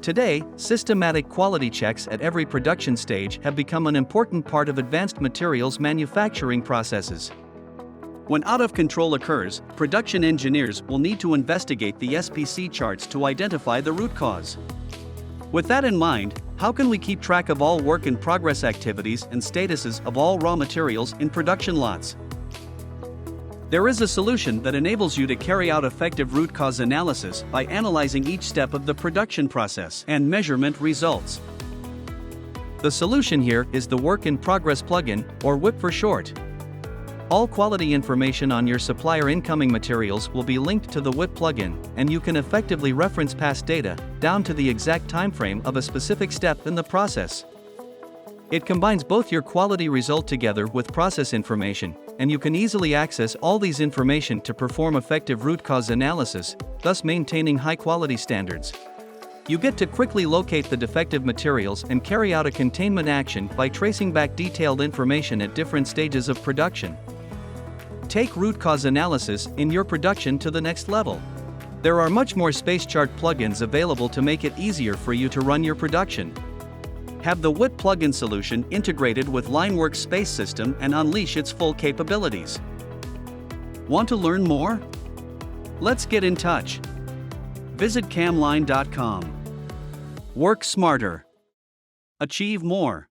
Today, systematic quality checks at every production stage have become an important part of advanced materials manufacturing processes. When out-of-control occurs, production engineers will need to investigate the SPC charts to identify the root cause. With that in mind, how can we keep track of all work-in-progress activities and statuses of all raw materials in production lots? There is a solution that enables you to carry out effective root cause analysis by analyzing each step of the production process and measurement results. The solution here is the Work-in-Progress plugin, or WIP for short. All quality information on your supplier incoming materials will be linked to the WIP plugin, and you can effectively reference past data, down to the exact timeframe of a specific step in the process. It combines both your quality result together with process information, and you can easily access all these information to perform effective root cause analysis, thus maintaining high quality standards. You get to quickly locate the defective materials and carry out a containment action by tracing back detailed information at different stages of production. Take root cause analysis in your production to the next level. There are much more space chart plugins available to make it easier for you to run your production. Have the WIP plugin solution integrated with LineWorks SPACE system and unleash its full capabilities. Want to learn more? Let's get in touch. Visit camline.com. Work smarter. Achieve more.